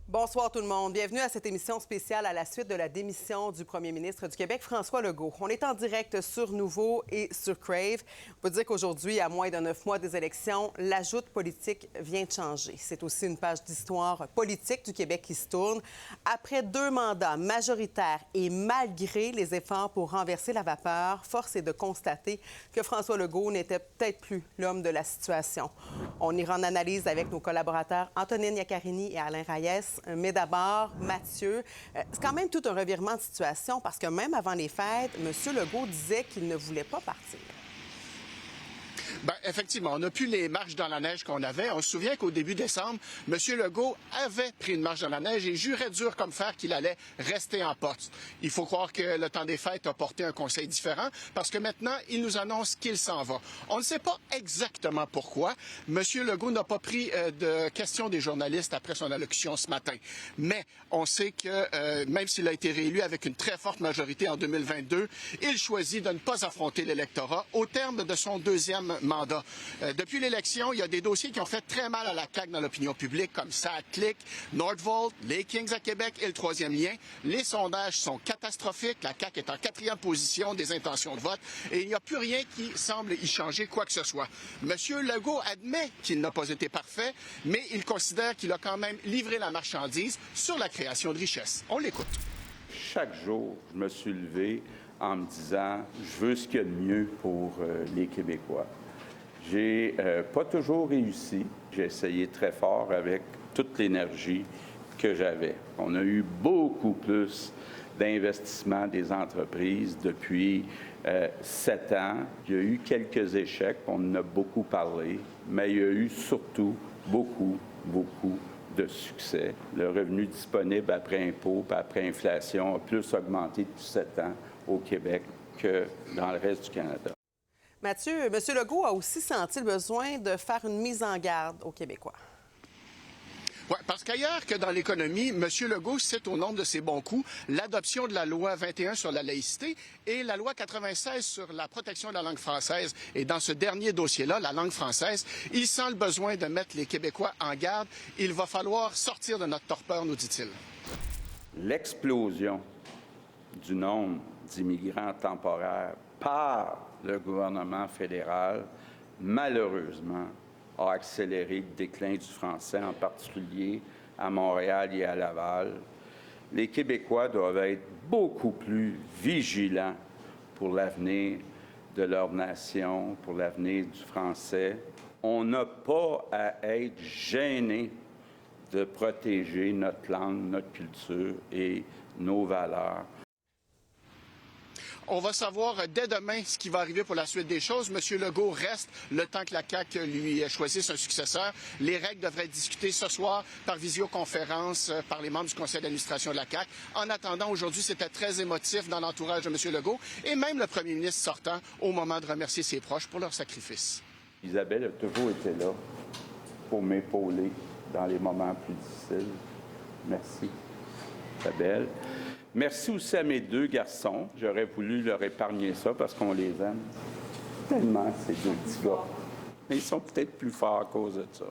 Bonsoir tout le monde. Bienvenue à cette émission spéciale à la suite de la démission du premier ministre du Québec, François Legault. On est en direct sur Nouveau et sur Crave. On peut dire qu'aujourd'hui, à moins de 9 mois des élections, la joute politique vient de changer. C'est aussi une page d'histoire politique du Québec qui se tourne. Après 2 mandats majoritaires et malgré les efforts pour renverser la vapeur, force est de constater que François Legault n'était peut-être plus l'homme de la situation. On ira en analyse avec nos collaborateurs Antonine Iaccarini et Alain Reyes. Mais d'abord, Mathieu, c'est quand même tout un revirement de situation parce que même avant les fêtes, M. Legault disait qu'il ne voulait pas partir. Bien, effectivement, on n'a plus les marches dans la neige qu'on avait. On se souvient qu'au début décembre, M. Legault avait pris une marche dans la neige et jurait dur comme fer qu'il allait rester en poste. Il faut croire que le temps des fêtes a porté un conseil différent parce que maintenant, il nous annonce qu'il s'en va. On ne sait pas exactement pourquoi. M. Legault n'a pas pris de questions des journalistes après son allocution ce matin. Mais on sait que même s'il a été réélu avec une très forte majorité en 2022, il choisit de ne pas affronter l'électorat au terme de son deuxième mandat. Depuis l'élection, il y a des dossiers qui ont fait très mal à la CAQ dans l'opinion publique, comme SADClick, Nordvolt, les Kings à Québec et le troisième lien. Les sondages sont catastrophiques. La CAQ est en 4e position des intentions de vote et il n'y a plus rien qui semble y changer quoi que ce soit. M. Legault admet qu'il n'a pas été parfait, mais il considère qu'il a quand même livré la marchandise sur la création de richesses. On l'écoute. Chaque jour, je me suis levé en me disant « je veux ce qu'il y a de mieux pour les Québécois ». J'ai pas toujours réussi. J'ai essayé très fort avec toute l'énergie que j'avais. On a eu beaucoup plus d'investissement des entreprises depuis 7 ans. Il y a eu quelques échecs, on en a beaucoup parlé, mais il y a eu surtout beaucoup de succès. Le revenu disponible après impôt et après inflation a plus augmenté depuis 7 ans au Québec que dans le reste du Canada. Mathieu, M. Legault a aussi senti le besoin de faire une mise en garde aux Québécois. Oui, parce qu'ailleurs que dans l'économie, M. Legault cite au nombre de ses bons coups l'adoption de la loi 21 sur la laïcité et la loi 96 sur la protection de la langue française. Et dans ce dernier dossier-là, la langue française, il sent le besoin de mettre les Québécois en garde. Il va falloir sortir de notre torpeur, nous dit-il. L'explosion du nombre d'immigrants temporaires par le gouvernement fédéral, malheureusement, a accéléré le déclin du français, en particulier à Montréal et à Laval. Les Québécois doivent être beaucoup plus vigilants pour l'avenir de leur nation, pour l'avenir du français. On n'a pas à être gêné de protéger notre langue, notre culture et nos valeurs. On va savoir dès demain ce qui va arriver pour la suite des choses. M. Legault reste le temps que la CAQ lui choisisse un successeur. Les règles devraient être discutées ce soir par visioconférence par les membres du conseil d'administration de la CAQ. En attendant, aujourd'hui, c'était très émotif dans l'entourage de M. Legault et même le premier ministre sortant au moment de remercier ses proches pour leur sacrifice. Isabelle a toujours été là pour m'épauler dans les moments plus difficiles. Merci, Isabelle. Merci aussi à mes 2 garçons. J'aurais voulu leur épargner ça parce qu'on les aime tellement, ces 2 petits gars. Mais ils sont peut-être plus forts à cause de ça.